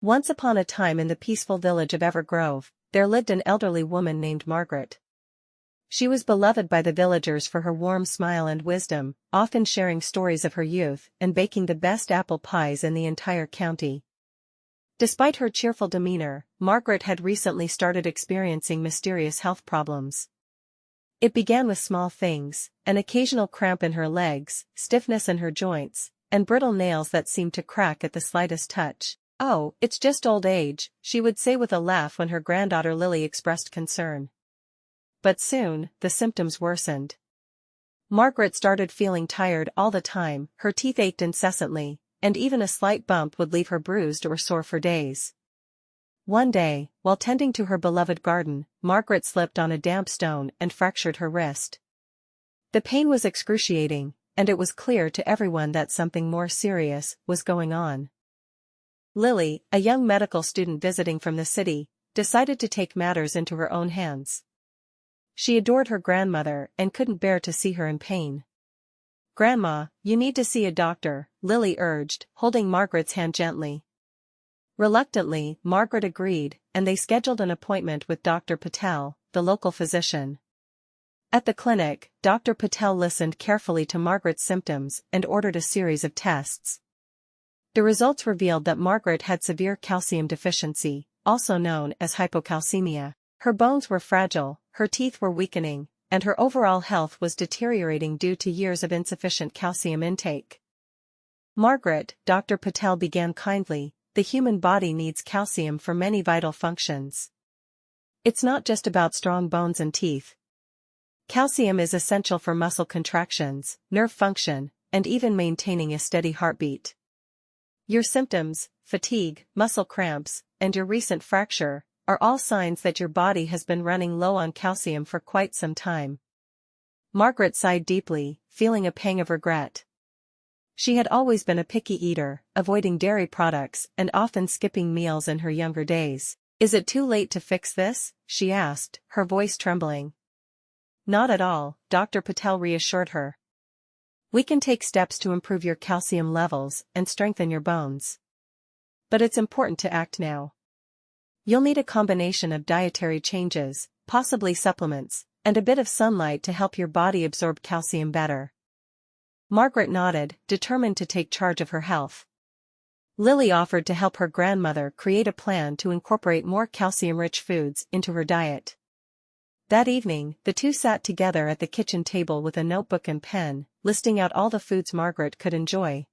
Once upon a time in the peaceful village of Evergrove, there lived an elderly woman named Margaret. She was beloved by the villagers for her warm smile and wisdom, often sharing stories of her youth and baking the best apple pies in the entire county. Despite her cheerful demeanor, Margaret had recently started experiencing mysterious health problems. It began with small things: an occasional cramp in her legs, stiffness in her joints, and brittle nails that seemed to crack at the slightest touch. "Oh, it's just old age," she would say with a laugh when her granddaughter Lily expressed concern. But soon, the symptoms worsened. Margaret started feeling tired all the time, her teeth ached incessantly, and even a slight bump would leave her bruised or sore for days. One day, while tending to her beloved garden, Margaret slipped on a damp stone and fractured her wrist. The pain was excruciating, and it was clear to everyone that something more serious was going on. Lily, a young medical student visiting from the city, decided to take matters into her own hands. She adored her grandmother and couldn't bear to see her in pain. "Grandma, you need to see a doctor," Lily urged, holding Margaret's hand gently. Reluctantly, Margaret agreed, and they scheduled an appointment with Dr. Patel, the local physician. At the clinic, Dr. Patel listened carefully to Margaret's symptoms and ordered a series of tests. The results revealed that Margaret had severe calcium deficiency, also known as hypocalcemia. Her bones were fragile, her teeth were weakening, and her overall health was deteriorating due to years of insufficient calcium intake. "Margaret," Dr. Patel began kindly, "the human body needs calcium for many vital functions. It's not just about strong bones and teeth. Calcium is essential for muscle contractions, nerve function, and even maintaining a steady heartbeat. Your symptoms, fatigue, muscle cramps, and your recent fracture, are all signs that your body has been running low on calcium for quite some time." Margaret sighed deeply, feeling a pang of regret. She had always been a picky eater, avoiding dairy products and often skipping meals in her younger days. "Is it too late to fix this?" she asked, her voice trembling. "Not at all," Dr. Patel reassured her. "We can take steps to improve your calcium levels and strengthen your bones. But it's important to act now. You'll need a combination of dietary changes, possibly supplements, and a bit of sunlight to help your body absorb calcium better." Margaret nodded, determined to take charge of her health. Lily offered to help her grandmother create a plan to incorporate more calcium-rich foods into her diet. That evening, the two sat together at the kitchen table with a notebook and pen, listing out all the foods Margaret could enjoy.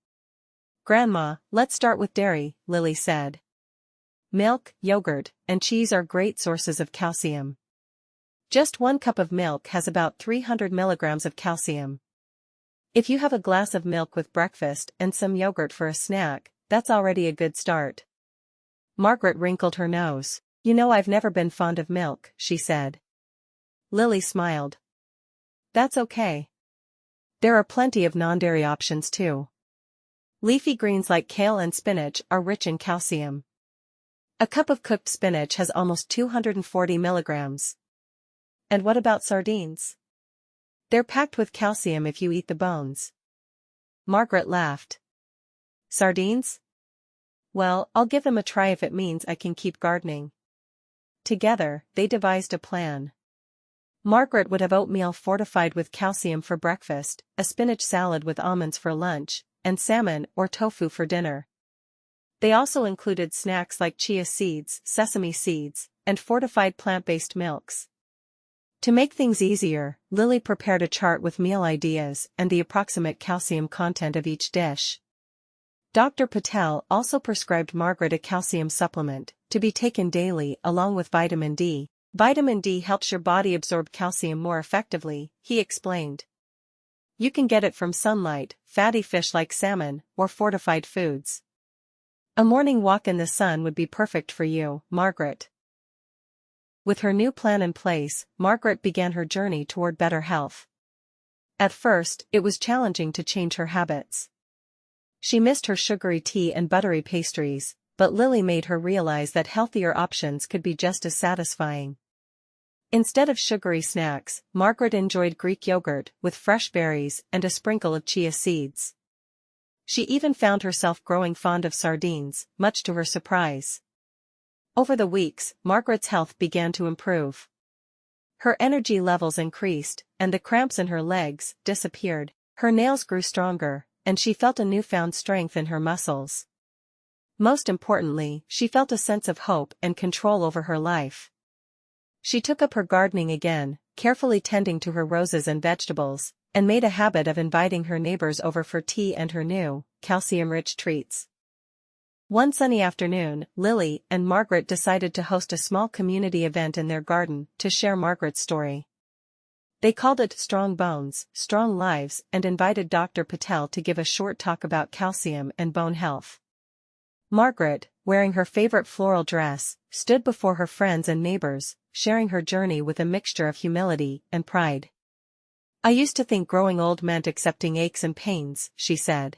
"Grandma, let's start with dairy," Lily said. "Milk, yogurt, and cheese are great sources of calcium. Just 1 cup of milk has about 300 milligrams of calcium. If you have a glass of milk with breakfast and some yogurt for a snack, that's already a good start." Margaret wrinkled her nose. "You know, I've never been fond of milk," she said. Lily smiled. "That's okay. There are plenty of non-dairy options too. Leafy greens like kale and spinach are rich in calcium. A cup of cooked spinach has almost 240 milligrams. And what about sardines? They're packed with calcium if you eat the bones." Margaret laughed. "Sardines? Well, I'll give them a try if it means I can keep gardening." Together, they devised a plan. Margaret would have oatmeal fortified with calcium for breakfast, a spinach salad with almonds for lunch, and salmon or tofu for dinner. They also included snacks like chia seeds, sesame seeds, and fortified plant-based milks. To make things easier, Lily prepared a chart with meal ideas and the approximate calcium content of each dish. Dr. Patel also prescribed Margaret a calcium supplement, to be taken daily along with vitamin D. "Vitamin D helps your body absorb calcium more effectively," he explained. "You can get it from sunlight, fatty fish like salmon, or fortified foods. A morning walk in the sun would be perfect for you, Margaret." With her new plan in place, Margaret began her journey toward better health. At first, it was challenging to change her habits. She missed her sugary tea and buttery pastries, but Lily made her realize that healthier options could be just as satisfying. Instead of sugary snacks, Margaret enjoyed Greek yogurt with fresh berries and a sprinkle of chia seeds. She even found herself growing fond of sardines, much to her surprise. Over the weeks, Margaret's health began to improve. Her energy levels increased, and the cramps in her legs disappeared. Her nails grew stronger, and she felt a newfound strength in her muscles. Most importantly, she felt a sense of hope and control over her life. She took up her gardening again, carefully tending to her roses and vegetables, and made a habit of inviting her neighbors over for tea and her new, calcium-rich treats. One sunny afternoon, Lily and Margaret decided to host a small community event in their garden to share Margaret's story. They called it Strong Bones, Strong Lives, and invited Dr. Patel to give a short talk about calcium and bone health. Margaret, wearing her favorite floral dress, stood before her friends and neighbors, sharing her journey with a mixture of humility and pride. "I used to think growing old meant accepting aches and pains," she said.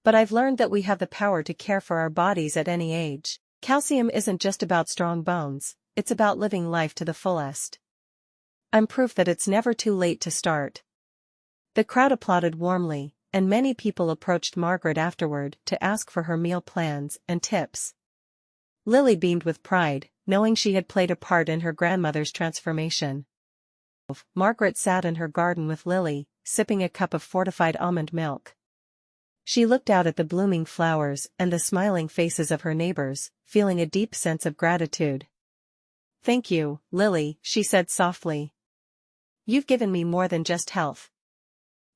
"But I've learned that we have the power to care for our bodies at any age. Calcium isn't just about strong bones, it's about living life to the fullest. I'm proof that it's never too late to start." The crowd applauded warmly, and many people approached Margaret afterward to ask for her meal plans and tips. Lily beamed with pride, knowing she had played a part in her grandmother's transformation. Margaret sat in her garden with Lily, sipping a cup of fortified almond milk. She looked out at the blooming flowers and the smiling faces of her neighbors, feeling a deep sense of gratitude. "Thank you, Lily," she said softly. "You've given me more than just health.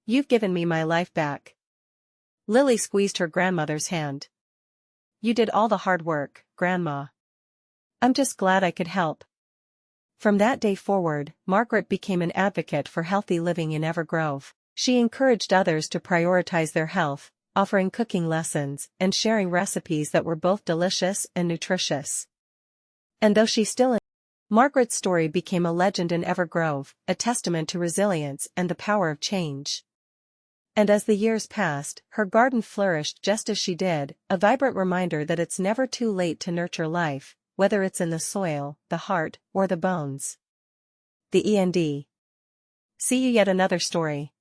You've given me my life back." Lily squeezed her grandmother's hand. "You did all the hard work, Grandma. I'm just glad I could help." From that day forward, Margaret became an advocate for healthy living in Evergrove. She encouraged others to prioritize their health, offering cooking lessons and sharing recipes that were both delicious and nutritious. And though Margaret's story became a legend in Evergrove, a testament to resilience and the power of change. And as the years passed, her garden flourished just as she did, a vibrant reminder that it's never too late to nurture life, whether it's in the soil, the heart, or the bones. The END. See you yet another story.